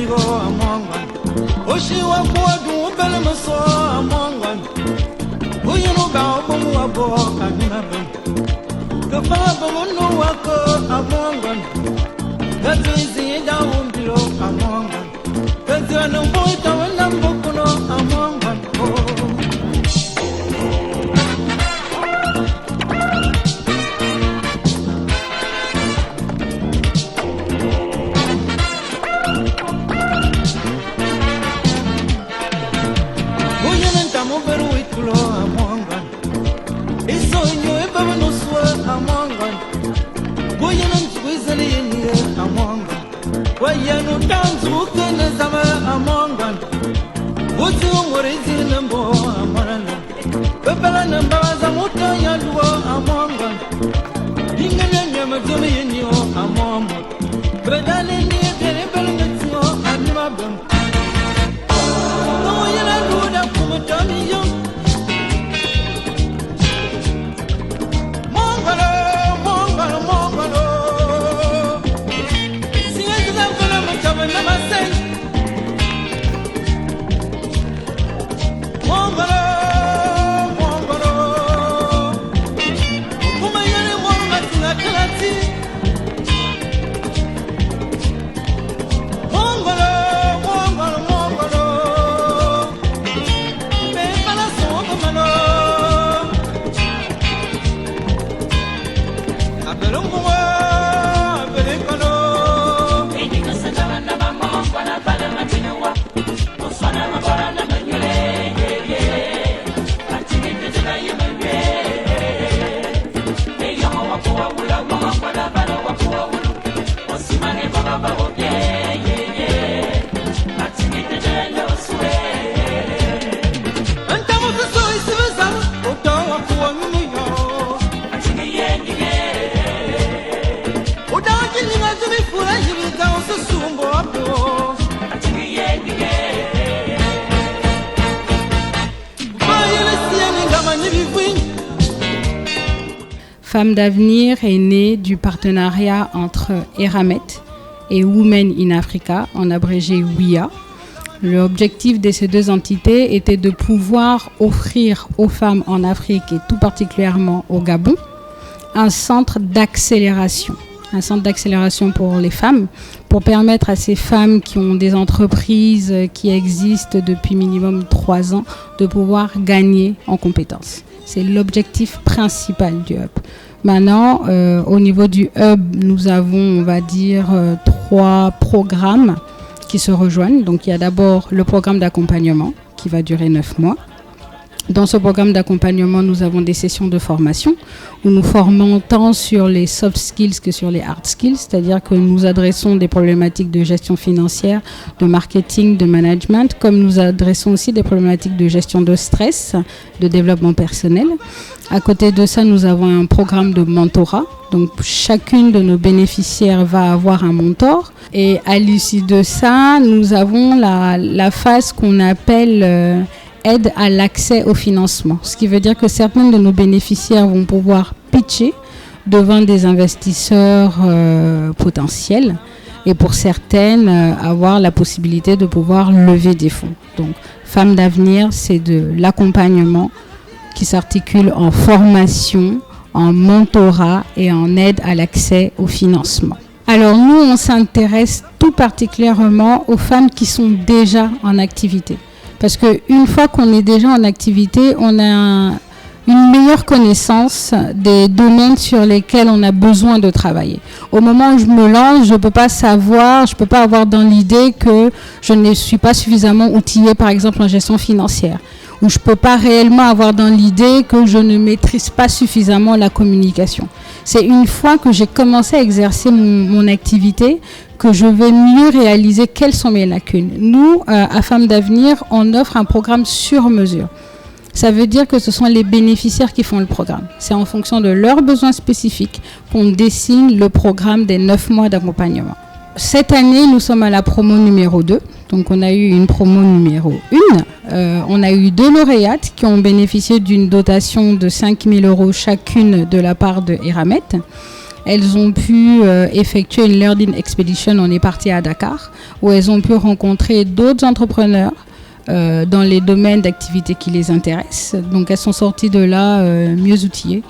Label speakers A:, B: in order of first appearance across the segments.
A: Amigo Amongan, Oshiwa Bodu Belmaso Amongan, Uyunu Babu Abo Kanabam, the Father no Wako Amongan, that is the down below Amongan, that's the no boy to a number Amongan. Wayanu dance wukene zama amongan Wuti umurizi nembo amarana Bebela nemba zamuta yaluwa amongan Ingene nyama jumi yenyo amomo Bedane niye tere belungetio animabem No yana luda kumutami yo Mongalo, mongalo, mongalo
B: Femmes d'avenir est née du partenariat entre Eramet et Women in Africa, en abrégé WIA. L'objectif de ces deux entités était de pouvoir offrir aux femmes en Afrique et tout particulièrement au Gabon un centre d'accélération pour les femmes, pour permettre à ces femmes qui ont des entreprises qui existent depuis minimum 3 ans de pouvoir gagner en compétences. C'est l'objectif principal du hub. Maintenant, au niveau du hub, nous avons, on va dire, 3 programmes qui se rejoignent. Donc, il y a d'abord le programme d'accompagnement qui va durer 9 mois. Dans ce programme d'accompagnement, nous avons des sessions de formation où nous formons tant sur les soft skills que sur les hard skills, c'est-à-dire que nous adressons des problématiques de gestion financière, de marketing, de management, comme nous adressons aussi des problématiques de gestion de stress, de développement personnel. À côté de ça, nous avons un programme de mentorat. Donc, chacune de nos bénéficiaires va avoir un mentor. Et à l'issue de ça, nous avons la phase qu'on appelle aide à l'accès au financement. Ce qui veut dire que certains de nos bénéficiaires vont pouvoir pitcher devant des investisseurs potentiels et pour certaines, avoir la possibilité de pouvoir lever des fonds. Donc, Femmes d'avenir, c'est de l'accompagnement qui s'articule en formation, en mentorat et en aide à l'accès au financement. Alors nous, on s'intéresse tout particulièrement aux femmes qui sont déjà en activité. Parce qu'une fois qu'on est déjà en activité, on a une meilleure connaissance des domaines sur lesquels on a besoin de travailler. Au moment où je me lance, je ne peux pas savoir, je ne peux pas avoir dans l'idée que je ne suis pas suffisamment outillée, par exemple, en gestion financière. Ou je ne peux pas réellement avoir dans l'idée que je ne maîtrise pas suffisamment la communication. C'est une fois que j'ai commencé à exercer mon activité que je vais mieux réaliser quelles sont mes lacunes. Nous, à Femmes d'avenir, on offre un programme sur mesure. Ça veut dire que ce sont les bénéficiaires qui font le programme. C'est en fonction de leurs besoins spécifiques qu'on dessine le programme des 9 mois d'accompagnement. Cette année, nous sommes à la promo numéro 2. Donc, on a eu une promo numéro 1. On a eu 2 lauréates qui ont bénéficié d'une dotation de 5 000 € chacune de la part de Eramet. elles ont pu effectuer une Learning Expedition. On est parti à Dakar, où elles ont pu rencontrer d'autres entrepreneurs dans les domaines d'activité qui les intéressent. Donc elles sont sorties de là mieux outillées.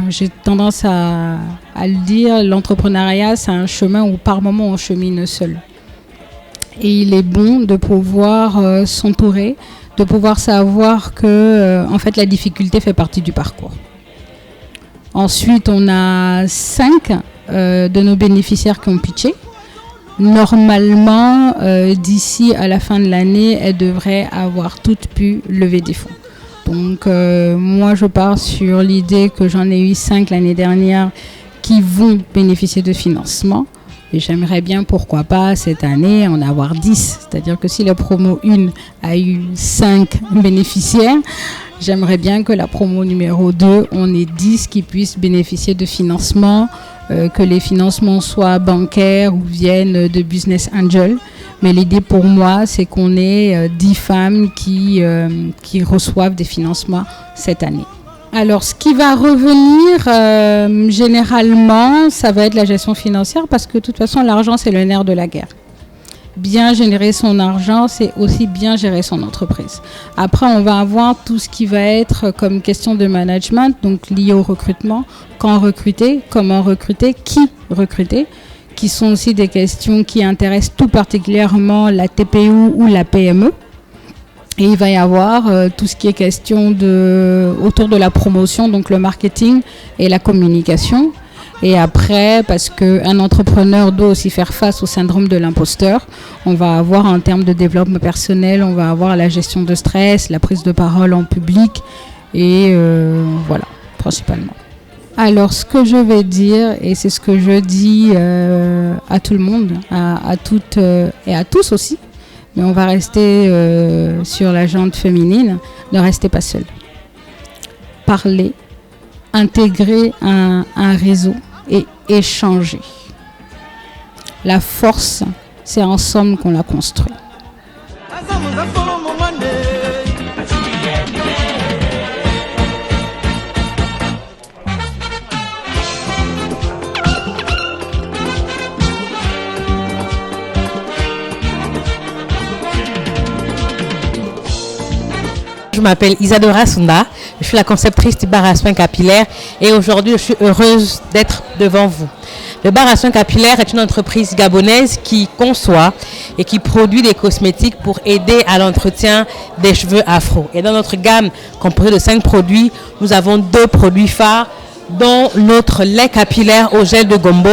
B: J'ai tendance à le dire, l'entrepreneuriat, c'est un chemin où par moment on chemine seul. Et il est bon de pouvoir s'entourer, de pouvoir savoir que en fait, la difficulté fait partie du parcours. Ensuite, on a 5 de nos bénéficiaires qui ont pitché. Normalement, d'ici à la fin de l'année, elles devraient avoir toutes pu lever des fonds. Donc, moi, je pars sur l'idée que j'en ai eu 5 l'année dernière qui vont bénéficier de financement. Et j'aimerais bien, pourquoi pas, cette année, en avoir 10. C'est-à-dire que si la promo 1 a eu 5 bénéficiaires, j'aimerais bien que la promo numéro 2, on ait 10 qui puissent bénéficier de financement, que les financements soient bancaires ou viennent de Business Angel. Mais l'idée pour moi, c'est qu'on ait 10 femmes qui reçoivent des financements cette année. Alors, ce qui va revenir, généralement, ça va être la gestion financière parce que de toute façon, l'argent, c'est le nerf de la guerre. Bien gérer son argent, c'est aussi bien gérer son entreprise. Après, on va avoir tout ce qui va être comme question de management, donc lié au recrutement. Quand recruter, comment recruter, qui recruter, qui sont aussi des questions qui intéressent tout particulièrement la TPE ou la PME. Et il va y avoir tout ce qui est question autour de la promotion, donc le marketing et la communication. Et après, parce qu'un entrepreneur doit aussi faire face au syndrome de l'imposteur, on va avoir en termes de développement personnel, on va avoir la gestion de stress, la prise de parole en public et voilà, principalement. Alors, ce que je vais dire, et c'est ce que je dis à tout le monde, à toutes et à tous aussi, mais on va rester sur la jante féminine, ne restez pas seul. Parlez, intégrer un réseau et échanger. La force, c'est ensemble qu'on la construit.
C: Je m'appelle Isadora Sunda, je suis la conceptrice du bar à soins capillaires et aujourd'hui je suis heureuse d'être devant vous. Le bar à soins capillaires est une entreprise gabonaise qui conçoit et qui produit des cosmétiques pour aider à l'entretien des cheveux afro. Et dans notre gamme composée de 5 produits, nous avons 2 produits phares, dont notre lait capillaire au gel de gombo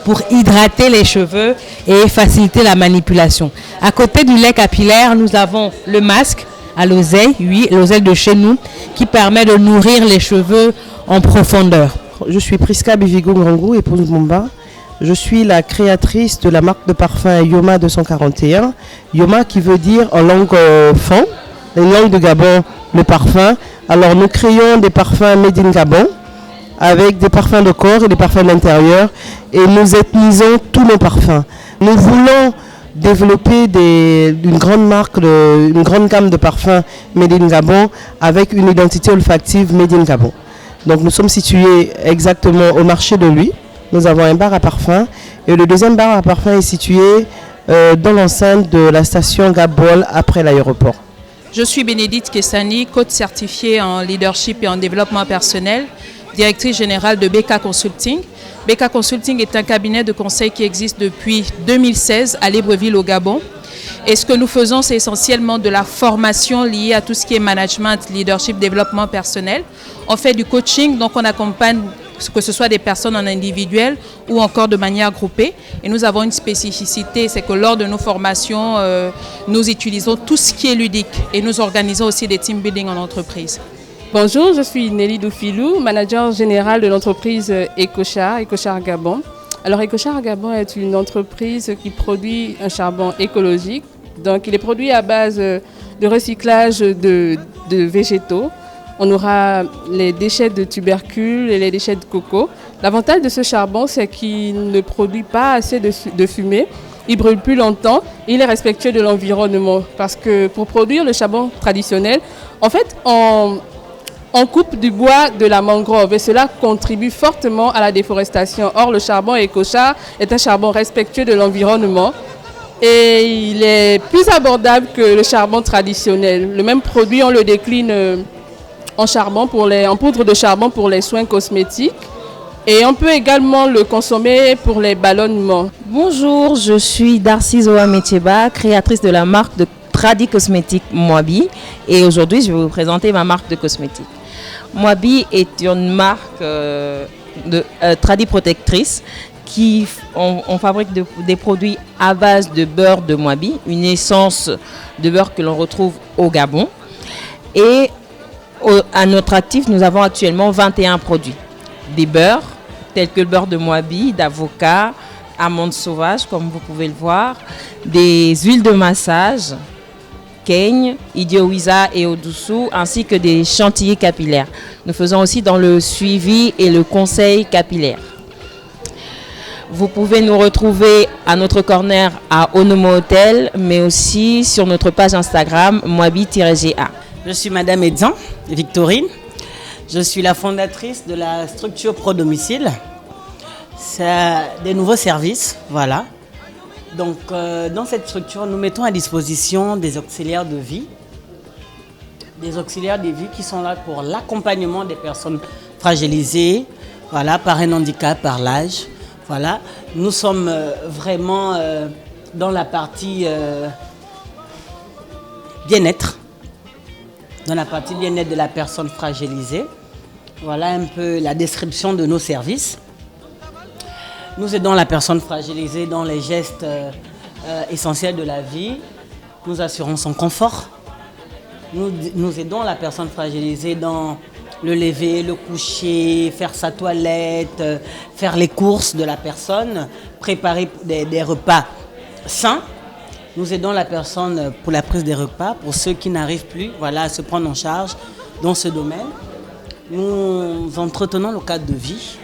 C: pour hydrater les cheveux et faciliter la manipulation. À côté du lait capillaire, nous avons le masque à l'oseille, oui, l'oseille de chez nous, qui permet de nourrir les cheveux en profondeur.
D: Je suis Priska Bivigo Ngangou, épouse Mumba. Je suis la créatrice de la marque de parfum Yoma 241. Yoma qui veut dire en langue fon, en langue de Gabon, le parfum. Alors nous créons des parfums made in Gabon, avec des parfums de corps et des parfums d'intérieur. Et nous ethnisons tous nos parfums. Nous voulons développer une grande marque, une grande gamme de parfums made in Gabon avec une identité olfactive made in Gabon. Donc nous sommes situés exactement au marché de Lui. Nous avons un bar à parfum et le deuxième bar à parfum est situé dans l'enceinte de la station Gabol après l'aéroport.
E: Je suis Bénédicte Kessani, coach certifiée en leadership et en développement personnel, directrice générale de BK Consulting. BK Consulting est un cabinet de conseil qui existe depuis 2016 à Libreville au Gabon. Et ce que nous faisons, c'est essentiellement de la formation liée à tout ce qui est management, leadership, développement personnel. On fait du coaching, donc on accompagne que ce soit des personnes en individuel ou encore de manière groupée. Et nous avons une spécificité, c'est que lors de nos formations, nous utilisons tout ce qui est ludique et nous organisons aussi des team building en entreprise.
F: Bonjour, je suis Nelly Doufilou, manager général de l'entreprise Ecochar Gabon. Alors Ecochar Gabon est une entreprise qui produit un charbon écologique. Donc il est produit à base de recyclage de végétaux. On aura les déchets de tubercules et les déchets de coco. L'avantage de ce charbon, c'est qu'il ne produit pas assez de fumée. Il brûle plus longtemps et il est respectueux de l'environnement. Parce que pour produire le charbon traditionnel, en fait, on coupe du bois de la mangrove et cela contribue fortement à la déforestation. Or, le charbon Ecochar est un charbon respectueux de l'environnement et il est plus abordable que le charbon traditionnel. Le même produit, on le décline en poudre de charbon pour les soins cosmétiques et on peut également le consommer pour les ballonnements.
G: Bonjour, je suis Darcy Zoa Metieba, créatrice de la marque de Tradi Cosmétique Moabi et aujourd'hui je vais vous présenter ma marque de cosmétiques. Moabi est une marque de Tradi protectrice qui on fabrique des produits à base de beurre de Moabi, une essence de beurre que l'on retrouve au Gabon. Et à notre actif, nous avons actuellement 21 produits. Des beurres tels que le beurre de Moabi, d'avocat, amandes sauvages comme vous pouvez le voir, des huiles de massage, Keigne, Idiowiza et Odusu, ainsi que des chantilly capillaires. Nous faisons aussi dans le suivi et le conseil capillaire. Vous pouvez nous retrouver à notre corner à Onomo Hotel, mais aussi sur notre page Instagram Moabi-GA.
H: Je suis Madame Edzan, Victorine. Je suis la fondatrice de la structure Pro Domicile. C'est des nouveaux services, voilà. Donc, dans cette structure, nous mettons à disposition des auxiliaires de vie. Des auxiliaires de vie qui sont là pour l'accompagnement des personnes fragilisées, voilà, par un handicap, par l'âge. Voilà. Nous sommes vraiment dans la partie bien-être. Dans la partie bien-être de la personne fragilisée. Voilà un peu la description de nos services. Nous aidons la personne fragilisée dans les gestes essentiels de la vie. Nous assurons son confort. Nous aidons la personne fragilisée dans le lever, le coucher, faire sa toilette, faire les courses de la personne, préparer des repas sains. Nous aidons la personne pour la prise des repas, pour ceux qui n'arrivent plus, voilà, à se prendre en charge dans ce domaine. Nous entretenons le cadre de vie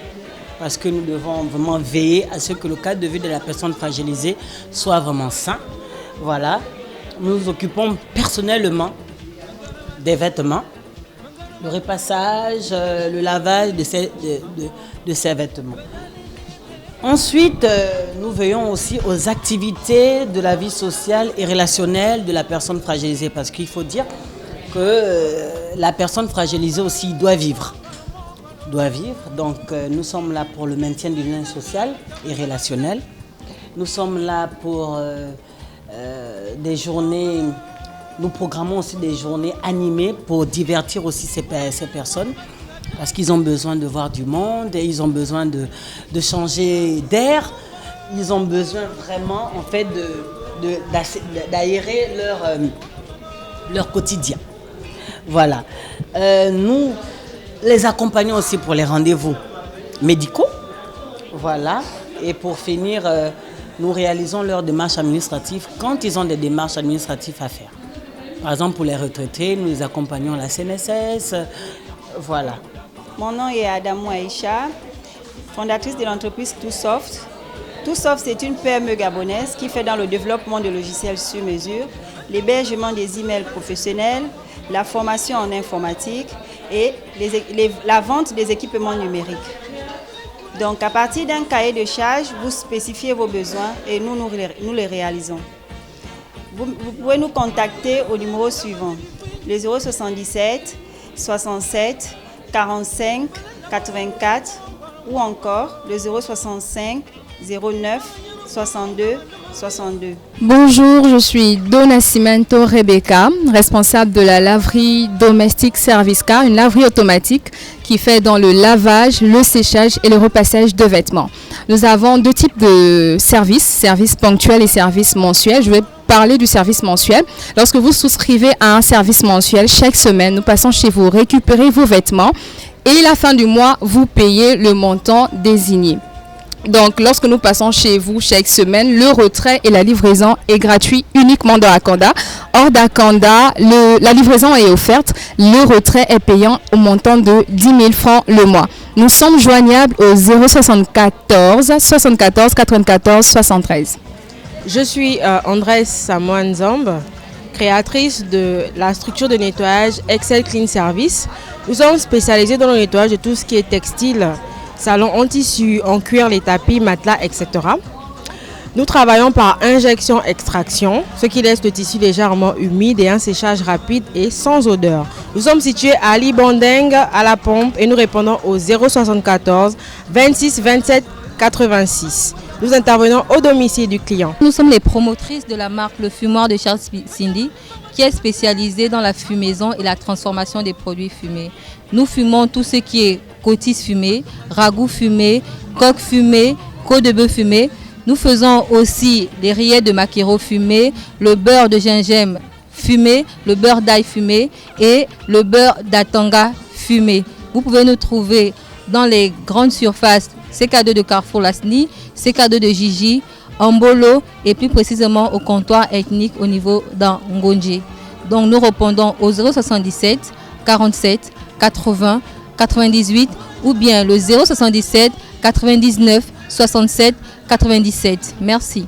H: parce que nous devons vraiment veiller à ce que le cadre de vie de la personne fragilisée soit vraiment sain. Voilà. Nous nous occupons personnellement des vêtements, le repassage, le lavage de ces vêtements. Ensuite, nous veillons aussi aux activités de la vie sociale et relationnelle de la personne fragilisée parce qu'il faut dire que la personne fragilisée aussi doit vivre. Donc nous sommes là pour le maintien du lien social et relationnel. Nous sommes là pour des journées, nous programmons aussi des journées animées pour divertir aussi ces personnes parce qu'ils ont besoin de voir du monde et ils ont besoin de changer d'air. Ils ont besoin vraiment en fait d'aérer leur quotidien. Voilà. Nous les accompagnons aussi pour les rendez-vous médicaux. Voilà. Et pour finir, nous réalisons leurs démarches administratives quand ils ont des démarches administratives à faire. Par exemple, pour les retraités, nous les accompagnons à la CNSS. Voilà.
I: Mon nom est Adamou Aïcha, fondatrice de l'entreprise TooSoft. TooSoft, c'est une PME gabonaise qui fait dans le développement de logiciels sur mesure, l'hébergement des emails professionnels, la formation en informatique et la vente des équipements numériques. Donc, à partir d'un cahier de charges, vous spécifiez vos besoins et nous les réalisons. Vous pouvez nous contacter au numéro suivant, le 077 67 45 84 ou encore le 065 09 62 62.
J: Bonjour, je suis Dona Cimento Rebecca, responsable de la laverie domestique Service Car, une laverie automatique qui fait dans le lavage, le séchage et le repassage de vêtements. Nous avons deux types de services ponctuels et services mensuels. Je vais parler du service mensuel. Lorsque vous souscrivez à un service mensuel, chaque semaine, nous passons chez vous récupérer vos vêtements et à la fin du mois, vous payez le montant désigné. Donc, lorsque nous passons chez vous chaque semaine, le retrait et la livraison est gratuit uniquement dans Akanda. Hors d'Akanda, la livraison est offerte, le retrait est payant au montant de 10 000 francs le mois. Nous sommes joignables au 074 74 94 73.
C: Je suis Andrés Samoan Zamb
K: créatrice de la structure de nettoyage Excel Clean Service. Nous sommes spécialisés dans le nettoyage de tout ce qui est textile, salon en tissu, en cuir, les tapis, matelas, etc. Nous travaillons par injection-extraction, ce qui laisse le tissu légèrement humide et un séchage rapide et sans odeur. Nous sommes situés à Libondeng, à la pompe, et nous répondons au 074 26 27 86. Nous intervenons au domicile du client.
L: Nous sommes les promotrices de la marque Le Fumoir de Charles Cindy, qui est spécialisée dans la fumaison et la transformation des produits fumés. Nous fumons tout ce qui est cotisse fumée, ragoût fumé, coque fumée, côte de bœuf fumée. Nous faisons aussi les rillettes de maquereau fumé, le beurre de gingembre fumé, le beurre d'ail fumé et le beurre d'atanga fumé. Vous pouvez nous trouver dans les grandes surfaces CK2 de Carrefour Lasni, CK2 de Gigi, Ambolo et plus précisément au comptoir ethnique au niveau d'Ngonji. Donc nous répondons au 077 47 80 98 ou bien le 077 99 67 97. Merci.